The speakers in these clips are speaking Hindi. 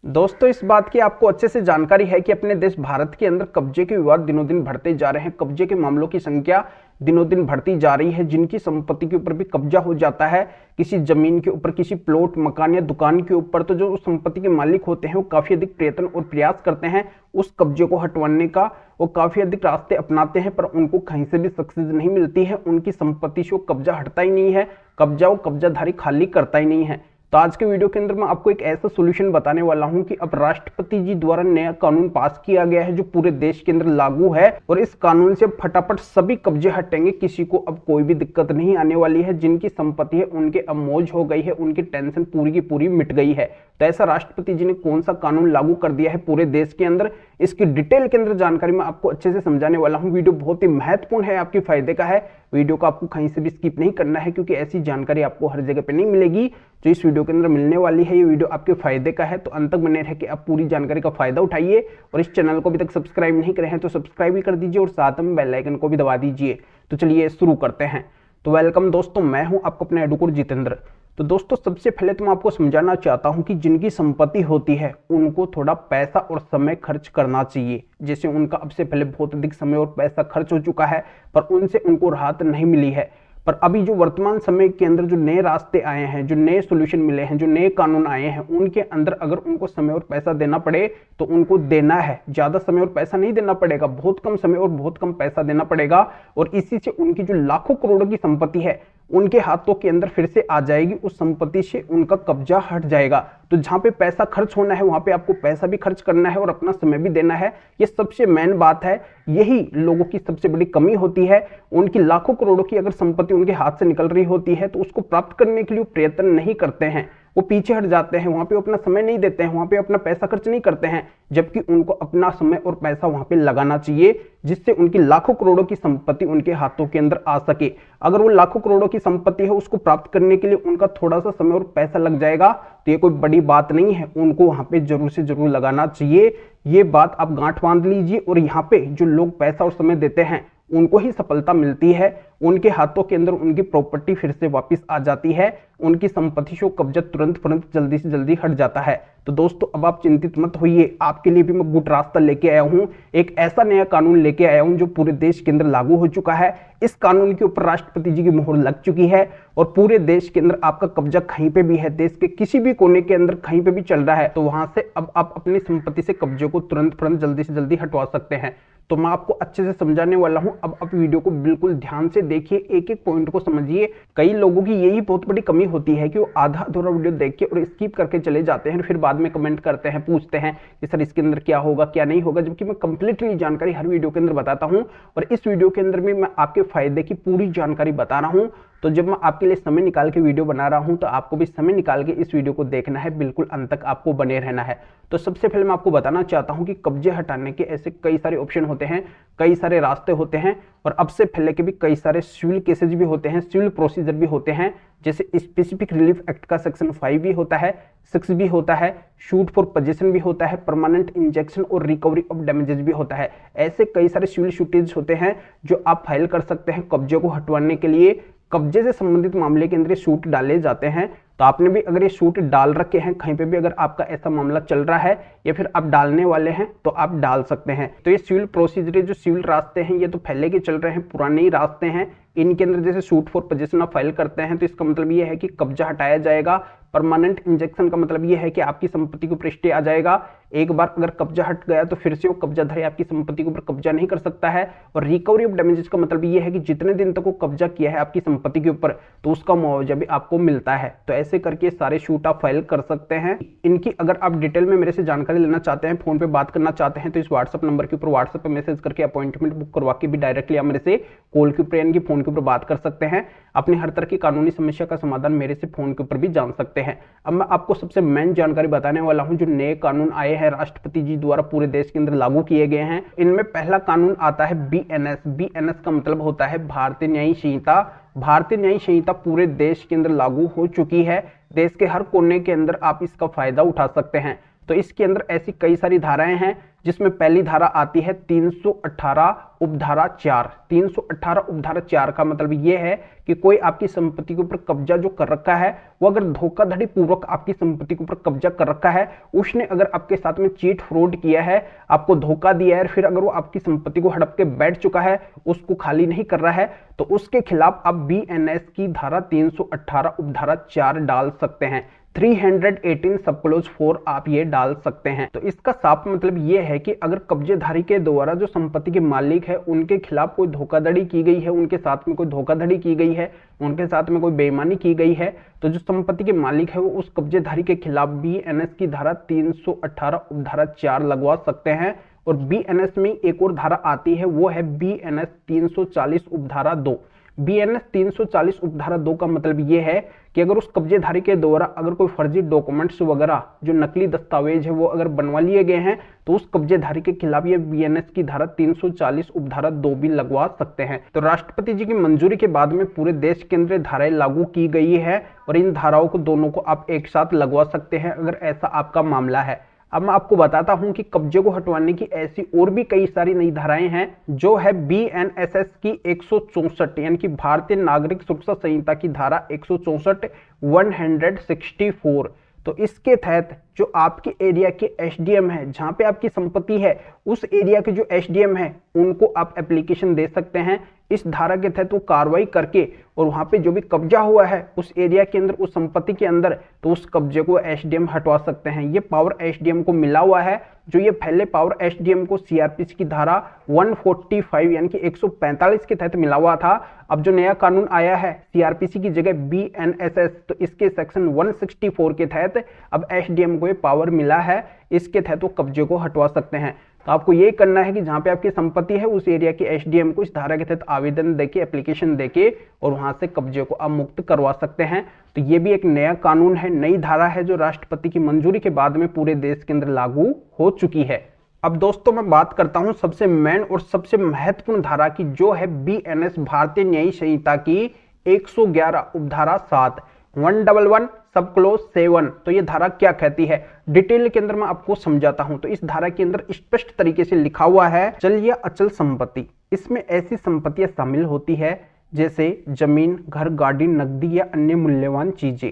दोस्तों, इस बात की आपको अच्छे से जानकारी है कि अपने देश भारत के अंदर कब्जे के विवाद दिनों दिन बढ़ते जा रहे हैं। कब्जे के मामलों की संख्या दिनों दिन बढ़ती जा रही है। जिनकी संपत्ति के ऊपर भी कब्जा हो जाता है, किसी जमीन के ऊपर, किसी प्लॉट, मकान या दुकान के ऊपर, तो जो उस संपत्ति के मालिक होते हैं वो काफी अधिक प्रयत्न और प्रयास करते हैं उस कब्जे को हटवाने का। वो काफी अधिक रास्ते अपनाते हैं, पर उनको कहीं से भी सक्सेस नहीं मिलती है। उनकी संपत्ति से वो कब्जा हटता ही नहीं है, कब्जा वो कब्जाधारी खाली करता ही नहीं है। तो आज के वीडियो के अंदर मैं आपको एक ऐसा सॉल्यूशन बताने वाला हूं कि अब राष्ट्रपति जी द्वारा नया कानून पास किया गया है जो पूरे देश के अंदर लागू है, और इस कानून से फटाफट सभी कब्जे हटेंगे। किसी को अब कोई भी दिक्कत नहीं आने वाली है। जिनकी संपत्ति है उनके अब मौज हो गई है, उनकी टेंशन पूरी की पूरी मिट गई है। तो ऐसा राष्ट्रपति जी ने कौन सा कानून लागू कर दिया है पूरे देश के अंदर, इसकी डिटेल के अंदर जानकारी मैं आपको अच्छे से समझाने वाला हूं। वीडियो बहुत ही महत्वपूर्ण है, आपके फायदे का है। वीडियो को आपको कहीं से भी स्किप नहीं करना है, क्योंकि ऐसी जानकारी आपको हर जगह पे नहीं मिलेगी जो इस वीडियो के अंदर मिलने वाली है। ये वीडियो आपके फायदे का है, तो अंत तक बने रह के आप पूरी जानकारी का फायदा उठाइए। और इस चैनल को अभी तक सब्सक्राइब नहीं करे हैं तो सब्सक्राइब भी कर दीजिए और साथ में बेल आइकन को भी दबा दीजिए। तो चलिए शुरू करते हैं। तो वेलकम दोस्तों, मैं हूं आपका अपना एडवोकेट जितेंद्र। तो दोस्तों, सबसे पहले तो मैं आपको समझाना चाहता हूं कि जिनकी संपत्ति होती है उनको थोड़ा पैसा और समय खर्च करना चाहिए। जैसे उनका अब से पहले बहुत अधिक समय और पैसा खर्च हो चुका है, पर उनसे उनको राहत नहीं मिली है। पर अभी जो वर्तमान समय के अंदर जो नए रास्ते आए हैं, जो नए सॉल्यूशन मिले हैं, जो नए कानून आए हैं, उनके अंदर अगर उनको समय और पैसा देना पड़े तो उनको देना है। ज्यादा समय और पैसा नहीं देना पड़ेगा, बहुत कम समय और बहुत कम पैसा देना पड़ेगा। और इसी से उनकी जो लाखों करोड़ों की संपत्ति है उनके हाथों के अंदर फिर से आ जाएगी। उस संपत्ति से उनका कब्जा हट जाएगा। तो जहां पे पैसा खर्च होना है वहां पे आपको पैसा भी खर्च करना है और अपना समय भी देना है। ये सबसे मेन बात है। यही लोगों की सबसे बड़ी कमी होती है। उनकी लाखों करोड़ों की अगर संपत्ति उनके हाथ से निकल रही होती है तो उसको प्राप्त करने के लिए प्रयत्न नहीं करते हैं, वो पीछे हट जाते हैं। वहां पे अपना समय नहीं देते हैं, वहां पे अपना पैसा खर्च नहीं करते हैं, जबकि उनको अपना समय और पैसा वहां पे लगाना चाहिए, जिससे उनकी लाखों करोड़ों की संपत्ति उनके हाथों के अंदर आ सके। अगर वो लाखों करोड़ों की संपत्ति है उसको प्राप्त करने के लिए उनका थोड़ा सा समय और पैसा लग जाएगा तो ये कोई बड़ी बात नहीं है, उनको वहां पे जरूर से जरूर लगाना चाहिए। ये बात आप गांठ बांध लीजिए। और यहाँ पे जो लोग पैसा और समय देते हैं उनको ही सफलता मिलती है। उनके हाथों के अंदर उनकी प्रॉपर्टी फिर से वापस आ जाती है, उनकी संपत्ति से कब्जा तुरंत जल्दी से जल्दी हट जाता है। तो दोस्तों, अब आप चिंतित मत होइए, आपके लिए भी मैं गुड रास्ता लेके आया हूं। एक ऐसा नया कानून लेके आया हूं जो पूरे देश के अंदर लागू हो चुका है। इस कानून के ऊपर राष्ट्रपति जी की मोहर लग चुकी है और पूरे देश के अंदर आपका कब्जा कहीं पे भी है, देश के किसी भी कोने के अंदर कहीं पे भी चल रहा है, तो वहां से अब आप अपनी संपत्ति से कब्जे को तुरंत जल्दी से जल्दी हटवा सकते हैं। तो मैं आपको अच्छे से समझाने वाला हूं। अब आप वीडियो को बिल्कुल ध्यान से देखिए, एक एक पॉइंट को समझिए। कई लोगों की यही बहुत बड़ी कमी होती है कि वो आधा अधूरा वीडियो देख के और स्किप करके चले जाते हैं, फिर बाद में कमेंट करते हैं, पूछते हैं कि सर इसके अंदर क्या होगा क्या नहीं होगा, जबकि मैं कंप्लीटली जानकारी हर वीडियो के अंदर बताता हूं। और इस वीडियो के अंदर भी मैं आपके फायदे की पूरी जानकारी बता रहा हूं। तो जब मैं आपके लिए समय निकाल के वीडियो बना रहा हूं तो आपको भी समय निकाल के इस वीडियो को देखना है, बिल्कुल अंत तक आपको बने रहना है। तो सबसे पहले मैं आपको बताना चाहता हूं कि कब्जे हटाने के ऐसे कई सारे ऑप्शन होते हैं, कई सारे रास्ते होते हैं, और अब से पहले के भी कई सारे सिविल केसेज भी होते हैं, सिविल प्रोसीजर भी होते हैं। जैसे स्पेसिफिक रिलीफ एक्ट का सेक्शन 5 भी होता है, 6 भी होता है, शूट फॉर पोजेशन भी होता है, परमानेंट इंजेक्शन और रिकवरी ऑफ डैमेजेस भी होता है। ऐसे कई सारे सिविल शूटेज होते हैं जो आप फाइल कर सकते हैं कब्जे को हटवाने के लिए। कब्जे से संबंधित मामले के अंदर सूट डाले जाते हैं। तो आपने भी अगर ये सूट डाल रखे हैं, कहीं पे भी अगर आपका ऐसा मामला चल रहा है या फिर आप डालने वाले हैं तो आप डाल सकते हैं। तो ये सिविल प्रोसीजर, जो सिविल रास्ते हैं, ये तो पहले के चल रहे हैं, पुराने ही रास्ते हैं। इनके अंदर जैसे सूट फॉर पोजेशन आप फाइल करते हैं तो इसका मतलब ये है कि कब्जा हटाया जाएगा। परमानेंट इंजेक्शन का मतलब ये है कि आपकी संपत्ति के ऊपर स्टे आ जाएगा। एक बार अगर कब्जा हट गया तो फिर से वो कब्जाधारी आपकी संपत्ति के ऊपर कब्जा नहीं कर सकता है। और रिकवरी ऑफ डैमेजेस का मतलब ये है कि जितने दिन तक वो कब्जा किया है आपकी संपत्ति के ऊपर तो उसका मुआवजा भी आपको मिलता है। तो ऐसे करके सारे शूट आप फाइल कर सकते हैं। इनकी अगर आप डिटेल में मेरे से जानकारी लेना चाहते हैं, फोन पे बात करना चाहते हैं, तो इस व्हाट्सएप नंबर के ऊपर व्हाट्सएप पे मैसेज करके अपॉइंटमेंट बुक करवा के भी डायरेक्टली आप मेरे से कॉल के ऊपर यानी फोन के ऊपर बात कर सकते हैं। अपनी हर तरह की कानूनी समस्या का समाधान मेरे से फोन के ऊपर भी जान सकते हैं। अब मैं आपको सबसे मेन जानकारी बताने वाला हूं जो नए कानून आए हैं, राष्ट्रपति जी द्वारा पूरे देश के अंदर लागू किए गए हैं। इनमें पहला कानून आता है बीएनएस। बीएनएस का मतलब होता है भारतीय न्यायिक संहिता। भारतीय न्यायिक संहिता पूरे देश के अंदर लागू हो चुकी है। देश के हर कोने के अंदर आप इसका फायदा उठा सकते हैं। तो इसके अंदर ऐसी कई सारी धाराएं हैं, जिसमें पहली धारा आती है 318 उपधारा 4। 318 उपधारा 4 का मतलब यह है कि कोई आपकी संपत्ति के ऊपर कब्जा जो कर रखा है, वो अगर धोखाधड़ी पूर्वक आपकी संपत्ति के ऊपर कब्जा कर रखा है, उसने अगर आपके साथ में चीट फ्रॉड किया है, आपको धोखा दिया है, फिर अगर वो आपकी संपत्ति को हड़प के बैठ चुका है, उसको खाली नहीं कर रहा है, तो उसके खिलाफ आप बीएनएस की धारा 318 उपधारा 4 डाल सकते हैं। 318 सब क्लोज 4 आप ये डाल सकते हैं। तो इसका साफ मतलब ये है कि अगर कब्जेधारी के द्वारा जो संपत्ति के मालिक है उनके खिलाफ कोई धोखाधड़ी की गई है, उनके साथ में कोई धोखाधड़ी की गई है, उनके साथ में कोई बेईमानी की गई है, तो जो संपत्ति के मालिक है वो उस कब्जेधारी के खिलाफ बीएनएस की धारा 318 उपधारा 4 लगवा सकते हैं। और बीएनएस में एक और धारा आती है, वो है बीएनएस 340 उपधारा 2। बीएनएस 340 उपधारा 2 का मतलब ये है कि अगर उस कब्जेधारी के द्वारा अगर कोई फर्जी डॉक्यूमेंट्स वगैरह जो नकली दस्तावेज है वो अगर बनवा लिए गए हैं, तो उस कब्जेधारी के खिलाफ ये बीएनएस की धारा 340 उपधारा 2 भी लगवा सकते हैं। तो राष्ट्रपति जी की मंजूरी के बाद में पूरे देश के अंदर धाराएं लागू की गई है और इन धाराओं को दोनों को आप एक साथ लगवा सकते हैं अगर ऐसा आपका मामला है। अब मैं आपको बताता हूं कि कब्जे को हटवाने की ऐसी और भी कई सारी नई धाराएं हैं, जो है बीएनएसएस की 164 यानी कि भारतीय नागरिक सुरक्षा संहिता की धारा 164 164। तो इसके तहत जो आपके एरिया के एसडीएम है, जहां पे आपकी संपत्ति है, उस एरिया के जो एसडीएम है उनको आप एप्लीकेशन दे सकते हैं। इस धारा के तहत वो कार्रवाई करके और वहां पे जो भी कब्जा हुआ है उस एरिया के अंदर, उस संपत्ति के अंदर, तो उस कब्जे को एसडीएम हटवा सकते हैं। ये पावर एसडीएम को मिला हुआ है। जो ये पहले पावर एसडीएम को सीआरपीसी की धारा 145 यानी कि 145 के तहत मिला हुआ था। अब जो नया कानून आया है सीआरपीसी की जगह बीएनएसएस, तो इसके सेक्शन 164 के तहत अब एसडीएम को ये पावर मिला है। इसके तहत वो कब्जे को हटवा सकते हैं। तो आपको ये करना है कि जहां पे आपकी संपत्ति है उस एरिया के एसडीएम को इस धारा के तहत आवेदन देके, एप्लीकेशन देके और वहां से कब्जे को आप मुक्त करवा सकते हैं। तो ये भी एक नया कानून है, नई धारा है जो राष्ट्रपति की मंजूरी के बाद में पूरे देश के अंदर लागू हो चुकी है। अब दोस्तों मैं बात करता हूं सबसे मेन और सबसे महत्वपूर्ण धारा की, जो है बीएनएस भारतीय न्यायिक संहिता की 111 उपधारा 7 111 सब क्लोज 7। तो ये धारा क्या कहती है, डिटेल के अंदर मैं आपको समझाता हूं। तो इस धारा के अंदर स्पष्ट तरीके से लिखा हुआ है, चल या अचल संपत्ति। इसमें ऐसी संपत्तियां शामिल होती है जैसे जमीन, घर, गाड़ी, नकदी या अन्य मूल्यवान चीजें।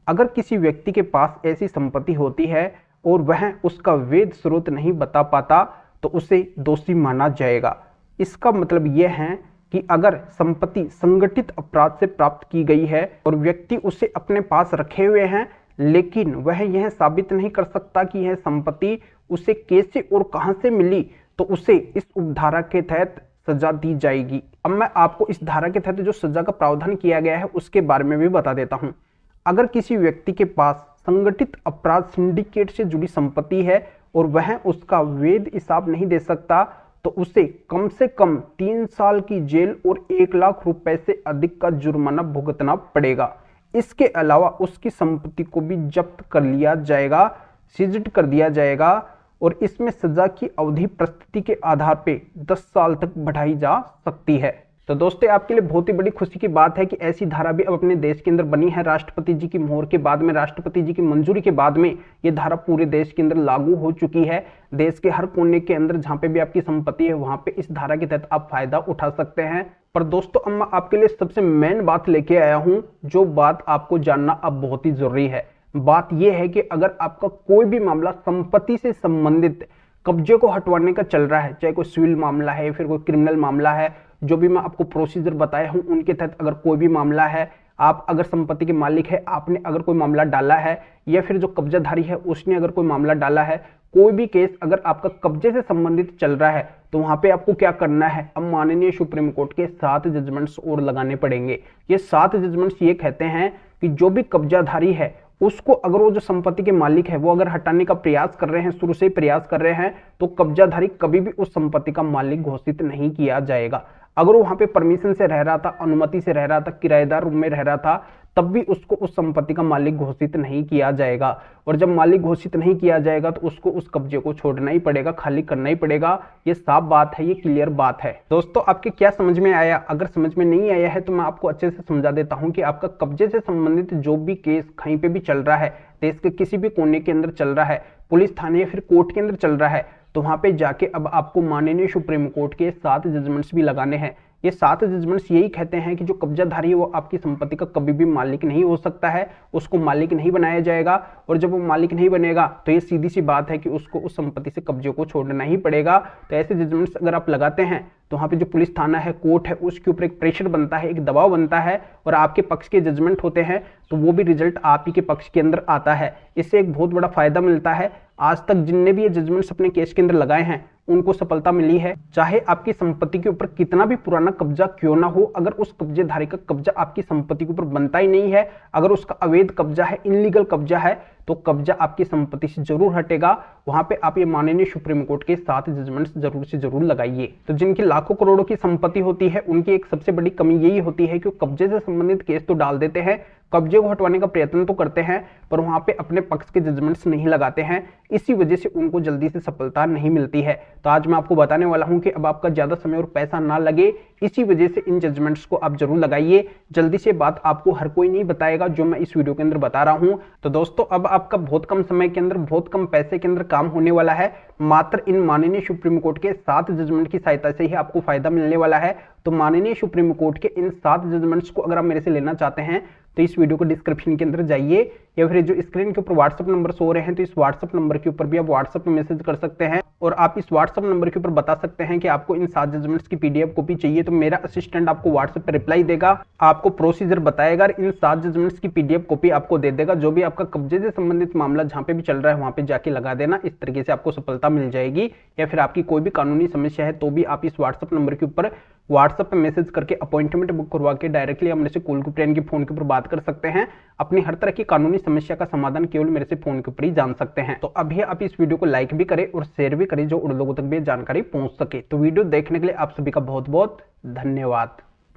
अगर किसी व्यक्ति के पास ऐसी संपत्ति होती है और वह उसका वैध स्रोत नहीं बता पाता, तो उसे दोषी माना जाएगा। इसका मतलब यह है कि अगर संपत्ति संगठित अपराध से प्राप्त की गई है और व्यक्ति उसे अपने पास रखे हुए हैं, लेकिन वह यह साबित नहीं कर सकता कि यह संपत्ति उसे कैसे और कहां से मिली, तो उसे इस उपधारा के तहत सजा दी जाएगी। अब मैं आपको इस धारा के तहत जो सजा का प्रावधान किया गया है उसके बारे में भी बता देता हूं। अगर किसी व्यक्ति के पास संगठित अपराध सिंडिकेट से जुड़ी संपत्ति है और वह उसका वैध हिसाब नहीं दे सकता, तो उसे कम से कम 3 साल की जेल और 1 लाख रुपए से अधिक का जुर्माना भुगतना पड़ेगा। इसके अलावा उसकी संपत्ति को भी जब्त कर लिया जाएगा, सीज्ड कर दिया जाएगा और इसमें सजा की अवधि परिस्थिति के आधार पे 10 साल तक बढ़ाई जा सकती है। तो दोस्तों आपके लिए बहुत ही बड़ी खुशी की बात है कि ऐसी धारा भी अब अपने देश के अंदर बनी है। राष्ट्रपति जी की मोहर के बाद में, राष्ट्रपति जी की मंजूरी के बाद में ये धारा पूरे देश के अंदर लागू हो चुकी है। देश के हर कोने के अंदर जहां पे भी आपकी संपत्ति है वहां पे इस धारा के तहत आप फायदा उठा सकते हैं। पर दोस्तों अब मैं आपके लिए सबसे मेन बात लेके आया हूं, जो बात आपको जानना अब बहुत ही जरूरी है। बात यह है कि अगर आपका कोई भी मामला संपत्ति से संबंधित कब्जे को हटवाने का चल रहा है, चाहे कोई सिविल मामला है फिर कोई क्रिमिनल मामला है, जो भी मैं आपको प्रोसीजर बताया हूं उनके तहत अगर कोई भी मामला है, आप अगर संपत्ति के मालिक है, आपने अगर कोई मामला डाला है या फिर जो कब्जाधारी है उसने अगर कोई मामला डाला है, कोई भी केस अगर आपका कब्जे से संबंधित चल रहा है, तो वहां पे आपको क्या करना है, अब माननीय सुप्रीम कोर्ट के 7 जजमेंट्स और लगाने पड़ेंगे। ये 7 जजमेंट्स ये कहते हैं कि जो भी कब्जाधारी है उसको अगर वो जो संपत्ति के मालिक है वो अगर हटाने का प्रयास कर रहे हैं, शुरू से ही प्रयास कर रहे हैं, तो कब्जाधारी कभी भी उस संपत्ति का मालिक घोषित नहीं किया जाएगा। अगर वो वहां पे परमिशन से रह रहा था, अनुमति से रह रहा था, किराएदार रूम में रह रहा था, तब भी उसको उस संपत्ति का मालिक घोषित नहीं किया जाएगा। और जब मालिक घोषित नहीं किया जाएगा तो उसको उस कब्जे को छोड़ना ही पड़ेगा, खाली करना ही पड़ेगा। ये साफ बात है, ये क्लियर बात है। दोस्तों आपके क्या समझ में आया? अगर समझ में नहीं आया है तो मैं आपको अच्छे से समझा देता हूं कि आपका कब्जे से संबंधित जो भी केस कहीं पे भी चल रहा है, देश के किसी भी कोने के अंदर चल रहा है, पुलिस थाने या फिर कोर्ट के अंदर चल रहा है, तो वहां पे जाके अब आपको माननीय सुप्रीम कोर्ट के 7 जजमेंट्स भी लगाने हैं। ये 7 जजमेंट्स यही कहते हैं कि जो कब्जाधारी है वो आपकी संपत्ति का कभी भी मालिक नहीं हो सकता है, उसको मालिक नहीं बनाया जाएगा, और जब वो मालिक नहीं बनेगा तो ये सीधी सी बात है कि उसको उस संपत्ति से कब्जे को छोड़ना ही पड़ेगा। तो ऐसे जजमेंट्स अगर आप लगाते हैं तो वहाँ पे जो पुलिस थाना है, कोर्ट है, उसके ऊपर एक प्रेशर बनता है, एक दबाव बनता है, और आपके पक्ष के जजमेंट होते हैं तो वो भी रिजल्ट आप ही के पक्ष के अंदर आता है। इससे एक बहुत बड़ा फायदा मिलता है। आज तक जिनने भी ये जजमेंट्स अपने केस के अंदर लगाए हैं उनको सफलता मिली है। चाहे आपकी संपत्ति के ऊपर कितना भी पुराना कब्जा क्यों ना हो, अगर उस कब्जेधारी का कब्जा आपकी संपत्ति के ऊपर बनता ही नहीं है, अगर उसका अवैध कब्जा है, इनलीगल कब्जा है, तो कब्जा आपकी संपत्ति से जरूर हटेगा। वहां पे आप ये माननीय सुप्रीम कोर्ट के 7 जजमेंट्स जरूर से जरूर लगाइए। तो जिनकी लाखों करोड़ों की संपत्ति होती है उनकी एक सबसे बड़ी कमी यही होती है कि वो कब्जे से संबंधित केस तो डाल देते हैं, कब्जे को हटवाने का प्रयत्न तो करते हैं, पर वहां पे अपने पक्ष के जजमेंट्स नहीं लगाते हैं। इसी वजह से उनको जल्दी से सफलता नहीं मिलती है। तो आज मैं आपको बताने वाला हूं कि अब आपका ज्यादा समय और पैसा ना लगे, इसी वजह से इन जजमेंट्स को आप जरूर लगाइए। जल्दी से बात आपको हर कोई नहीं बताएगा जो मैं इस वीडियो के अंदर बता रहा हूं। तो दोस्तों अब आपका बहुत कम समय के अंदर, बहुत कम पैसे के अंदर काम होने वाला है। मात्र इन माननीय सुप्रीम कोर्ट के 7 जजमेंट की सहायता से ही आपको फायदा मिलने वाला है। तो माननीय सुप्रीम कोर्ट के इन 7 जजमेंट्स को अगर आप मेरे से लेना चाहते हैं तो इस वीडियो को डिस्क्रिप्शन के अंदर जाइए, या फिर जो स्क्रीन के ऊपर व्हाट्सएप नंबर सो रहे हैं तो इस व्हाट्सएप नंबर के ऊपर भी आप व्हाट्सएप में मैसेज कर सकते हैं, और आप इस व्हाट्सएप नंबर के ऊपर बता सकते हैं कि आपको इन 7 जजमेंट्स की पीडीएफ कॉपी चाहिए। तो मेरा असिस्टेंट आपको व्हाट्सएप पर रिप्लाई देगा, आपको प्रोसीजर बताएगा, इन 7 जजमेंट्स की पीडीएफ कॉपी आपको दे देगा। जो भी आपका कब्जे से संबंधित मामला जहां पे भी चल रहा है वहां पे जाके लगा देना। इस तरीके से आपको सफलता मिल जाएगी। या फिर आपकी कोई भी कानूनी समस्या है तो भी आप इस व्हाट्सएप नंबर के ऊपर व्हाट्सएप पे मैसेज करके अपॉइंटमेंट बुक करवा के डायरेक्टली हम मेरे से कॉल के फ्रेंड के फोन के ऊपर बात कर सकते हैं। अपनी हर तरह की कानूनी समस्या का समाधान केवल मेरे से फोन के ऊपर ही जान सकते हैं। तो अभी आप इस वीडियो को लाइक भी करें और शेयर भी करें जो उन लोगों तक भी जानकारी पहुंच सके। तो वीडियो देखने के लिए आप सभी का बहुत बहुत धन्यवाद।